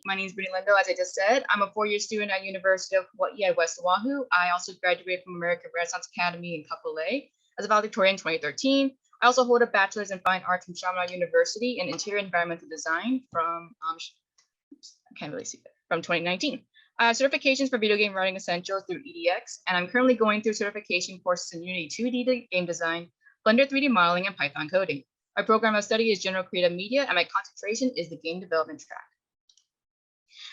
My name is Brittany Lindo, as I just said. I'm a four-year student at University of Hawaii at West Oahu. I also graduated from American Renaissance Academy in Kapolei as a valedictorian in 2013. I also hold a bachelor's in fine arts from Chaminade University in interior environmental design from, I can't really see that, from 2019. Certifications for video game writing essentials through EDX, and I'm currently going through certification courses in Unity 2D game design, Blender 3D modeling, and Python coding. My program of study is general creative media, and my concentration is the game development track.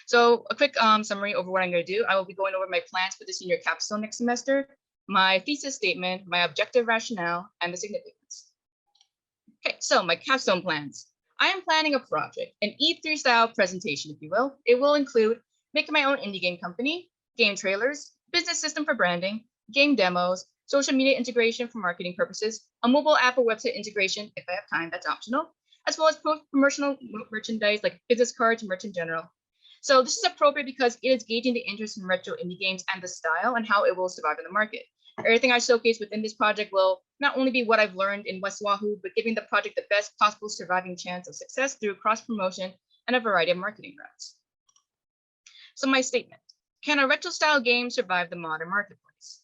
So a quick summary over what I'm going to do. I will be going over my plans for the senior capstone next semester, my thesis statement, my objective rationale, and the significance. Okay, so my capstone plans. I am planning a project, an E3 style presentation, if you will. It will include making my own indie game company, game trailers, business system for branding, game demos, social media integration for marketing purposes, a mobile app or website integration, if I have time, that's optional, as well as promotional merchandise like business cards, merch in general. So this is appropriate because it is gauging the interest in retro indie games and the style and how it will survive in the market. Everything I showcase within this project will not only be what I've learned in West Oahu, but giving the project the best possible surviving chance of success through cross-promotion and a variety of marketing routes. So my statement, can a retro style game survive the modern marketplace?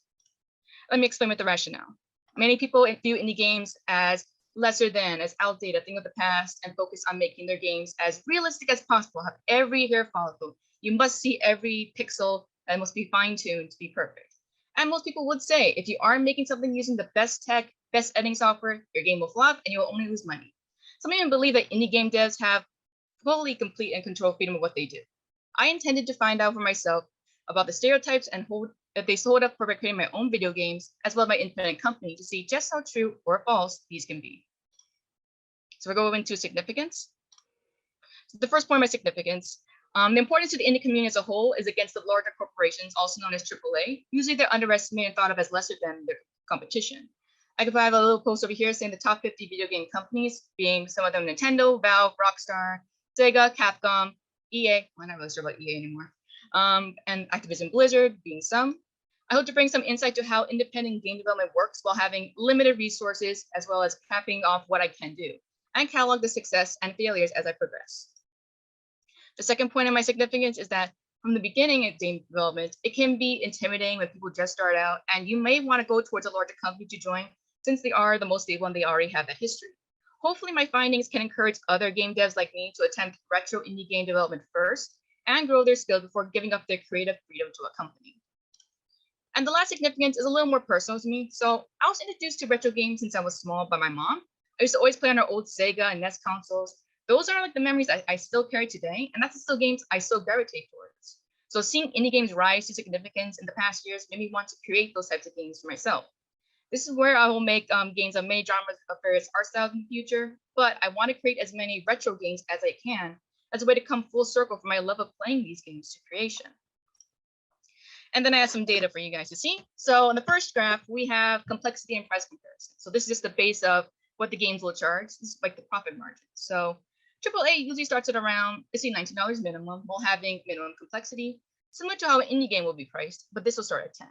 Let me explain with the rationale. Many people view indie games as lesser than, as outdated, a thing of the past, and focus on making their games as realistic as possible, have every hair follicle. You must see every pixel and must be fine-tuned to be perfect. And most people would say, if you aren't making something using the best tech, best editing software, your game will flop and you will only lose money. Some even believe that indie game devs have fully complete and control freedom of what they do. I intended to find out for myself about the stereotypes and that they hold up for creating my own video games, as well as my independent company, to see just how true or false these can be. So we're going into significance. So the first point of my significance, the importance to the indie community as a whole is against the larger corporations, also known as AAA. Usually they're underestimated and thought of as lesser than their competition. I could have a little post over here saying the top 50 video game companies, being some of them Nintendo, Valve, Rockstar, Sega, Capcom, EA, I'm not really sure about EA anymore, and Activision Blizzard being some. I hope to bring some insight to how independent game development works while having limited resources, as well as capping off what I can do, and catalog the success and failures as I progress. The second point of my significance is that from the beginning of game development, it can be intimidating when people just start out, and you may want to go towards a larger company to join since they are the most stable and they already have that history. Hopefully my findings can encourage other game devs like me to attempt retro indie game development first and grow their skills before giving up their creative freedom to a company. And the last significance is a little more personal to me. So I was introduced to retro games since I was small by my mom. I used to always play on her old Sega and NES consoles. Those are like the memories I still carry today, and that's still games I still gravitate towards. So seeing indie games rise to significance in the past years made me want to create those types of games for myself. This is where I will make games of many genres of various art styles in the future, but I want to create as many retro games as I can as a way to come full circle from my love of playing these games to creation. And then I have some data for you guys to see. So in the first graph, we have complexity and price comparison. So this is just the base of what the games will charge. This is like the profit margin. So AAA usually starts at around, let's say $19 minimum, while having minimum complexity, similar to how an indie game will be priced, but this will start at 10.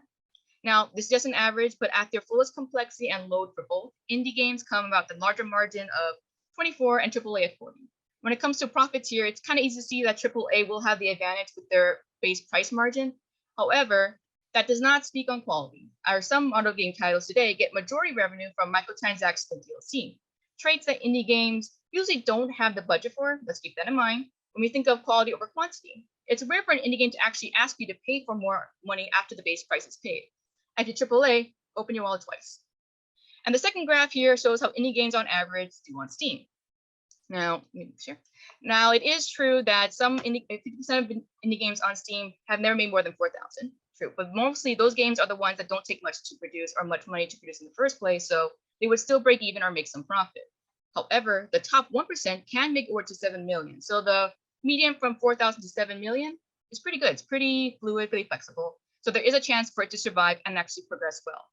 Now, this is just an average, but at their fullest complexity and load for both, indie games come about the larger margin of 24 and AAA at 40. When it comes to profits here, it's kind of easy to see that AAA will have the advantage with their base price margin. However, that does not speak on quality. Some auto game titles today get majority revenue from microtransactions and DLC, traits that indie games usually don't have the budget for. Let's keep that in mind when we think of quality over quantity. It's rare for an indie game to actually ask you to pay for more money after the base price is paid. At your AAA, open your wallet twice. And the second graph here shows how indie games on average do on Steam. Now, let me make sure. Now, it is true that some 50% of indie games on Steam have never made more than 4,000. True, but mostly those games are the ones that don't take much to produce or much money to produce in the first place, so they would still break even or make some profit. However, the top 1% can make over to 7 million. So the median from 4,000 to 7 million is pretty good. It's pretty fluid, pretty flexible. So there is a chance for it to survive and actually progress well.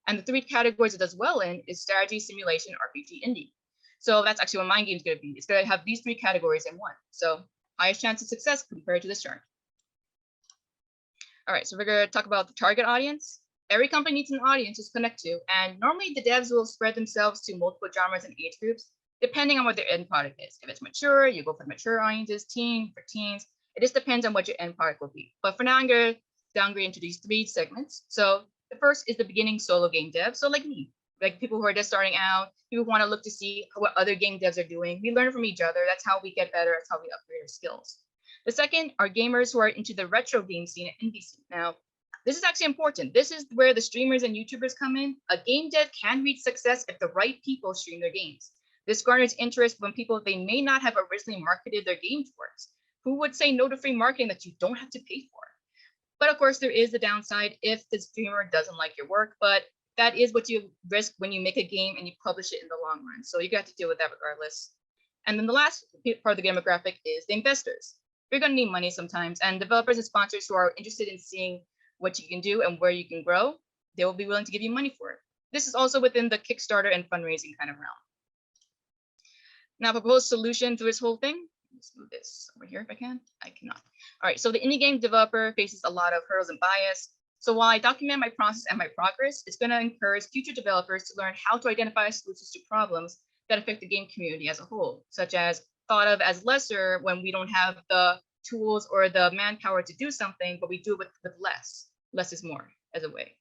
And the three categories it does well in is strategy, simulation, RPG, indie. So that's actually what my game is going to be. It's going to have these three categories in one. So highest chance of success compared to this chart. All right, so we're going to talk about the target audience. Every company needs an audience to connect to, and normally the devs will spread themselves to multiple genres and age groups, depending on what their end product is. If it's mature, you go for mature audiences, teen for teens. It just depends on what your end product will be. But for now, I'm going to downgrade into these 3 segments. So the first is the beginning solo game dev. So like me, like people who are just starting out, people who want to look to see what other game devs are doing. We learn from each other. That's how we get better. That's how we upgrade our skills. The second are gamers who are into the retro game scene and indie scene. Now, this is actually important. This is where the streamers and YouTubers come in. A game dev can reach success if the right people stream their games. This garners interest when people they may not have originally marketed their game towards. Who would say no to free marketing that you don't have to pay for? But of course, there is the downside if the streamer doesn't like your work, but that is what you risk when you make a game and you publish it in the long run. So you got to deal with that regardless. And then the last part of the demographic is the investors. You're going to need money sometimes, and developers and sponsors who are interested in seeing what you can do and where you can grow, they will be willing to give you money for it. This is also within the Kickstarter and fundraising kind of realm. Now, proposed solution to this whole thing. Let's move this over here if I can. I cannot. All right, so the indie game developer faces a lot of hurdles and bias. So while I document my process and my progress, it's going to encourage future developers to learn how to identify solutions to problems that affect the game community as a whole, such as thought of as lesser when we don't have the tools or the manpower to do something, but we do it with less. Less is more as a way.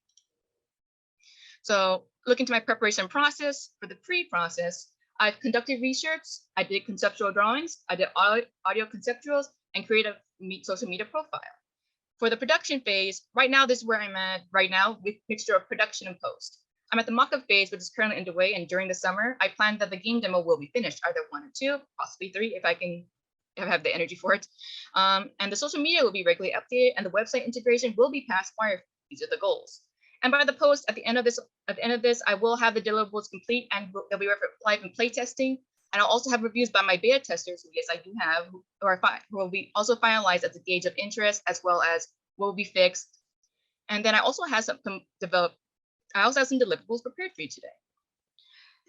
So look into my preparation process. For the pre-process, I've conducted research, I did conceptual drawings, I did audio conceptuals, and create a social media profile. For the production phase, right now, this is where I'm at right now with mixture of production and post. I'm at the mock-up phase, which is currently underway, and during the summer, I plan that the game demo will be finished, either 1 or 2, possibly 3, if I have the energy for it. And the social media will be regularly updated, and the website integration will be passed wire. These are the goals. And by the post, at the end of this, I will have the deliverables complete, and they'll be live in play testing. And I'll also have reviews by my beta testers, who yes, I do have, who will be also finalized as a gauge of interest, as well as what will be fixed. And then I also have some deliverables prepared for you today.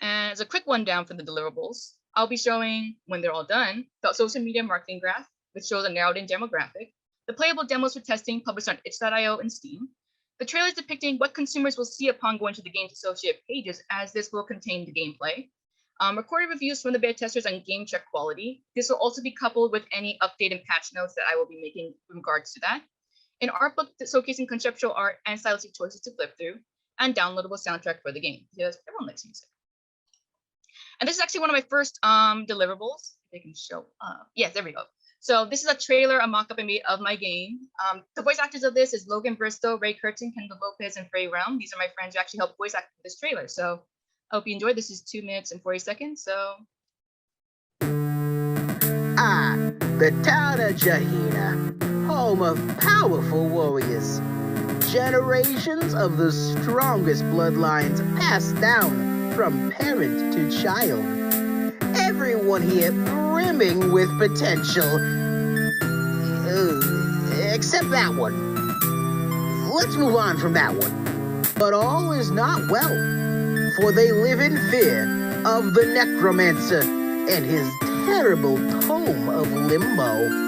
And as a quick rundown for the deliverables, I'll be showing, when they're all done, the social media marketing graph, which shows a narrowed-in demographic, the playable demos for testing published on itch.io and Steam, the trailers depicting what consumers will see upon going to the game's associated pages, as this will contain the gameplay, recorded reviews from the beta testers on game check quality. This will also be coupled with any update and patch notes that I will be making in regards to that, an art book showcasing conceptual art and stylistic choices to flip through, and downloadable soundtrack for the game, because everyone likes music. And this is actually one of my first deliverables. If they can show up. Yes, there we go. So this is a trailer, a mock-up I made of my game. The voice actors of this is Logan Bristow, Ray Curtin, Kendall Lopez, and Frey Realm. These are my friends who actually helped voice act this trailer. So I hope you enjoyed. This is 2 minutes and 40 seconds. So. The town of Jahina, home of powerful warriors. Generations of the strongest bloodlines passed down from parent to child. Everyone here brimming with potential. Except that one. Let's move on from that one. But all is not well, for they live in fear of the necromancer and his terrible tome of limbo.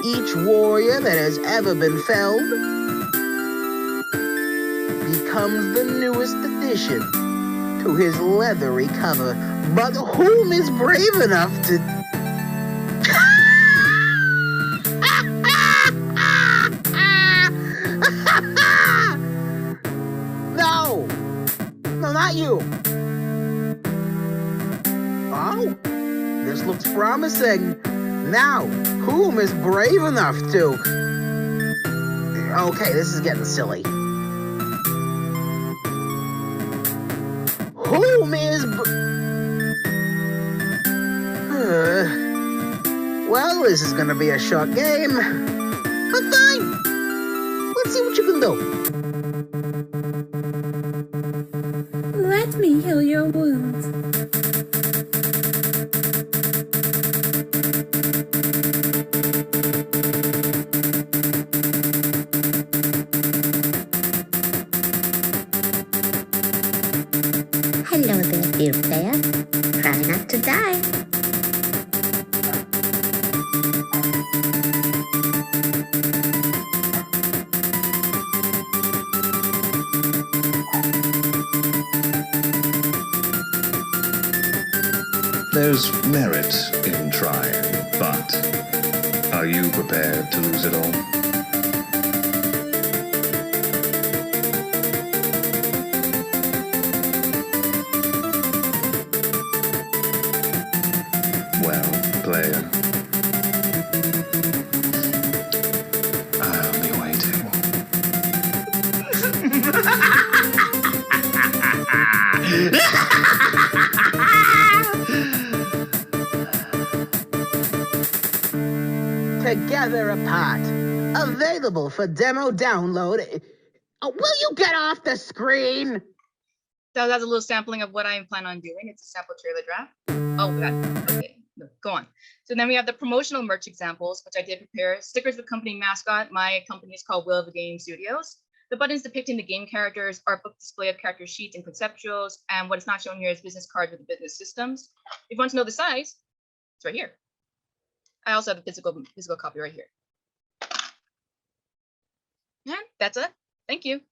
Each warrior that has ever been felled becomes the newest addition to his leathery cover. But whom is brave enough to... No! No, not you! Oh, this looks promising. Now, whom is brave enough to... Okay, this is getting silly. Whom is... Well, this is gonna be a short game. But fine. Let's see what you can do. Let me heal your wounds. Hello there, dear player. Try not to die. There's merit in trying, but Are you prepared to lose it all? Well, player, I'll be waiting. Together Apart. Available for demo download. Will you get off the screen? So that's a little sampling of what I plan on doing. It's a sample trailer draft. Oh, God. Okay, no, go on. So then we have the promotional merch examples, which I did prepare. Stickers with company mascot. My company is called Will of the Game Studios. The buttons depicting the game characters, art book display of character sheets and conceptuals, and what is not shown here is business cards with the business systems. If you want to know the size, it's right here. I also have a physical copy right here. And that's it. Thank you.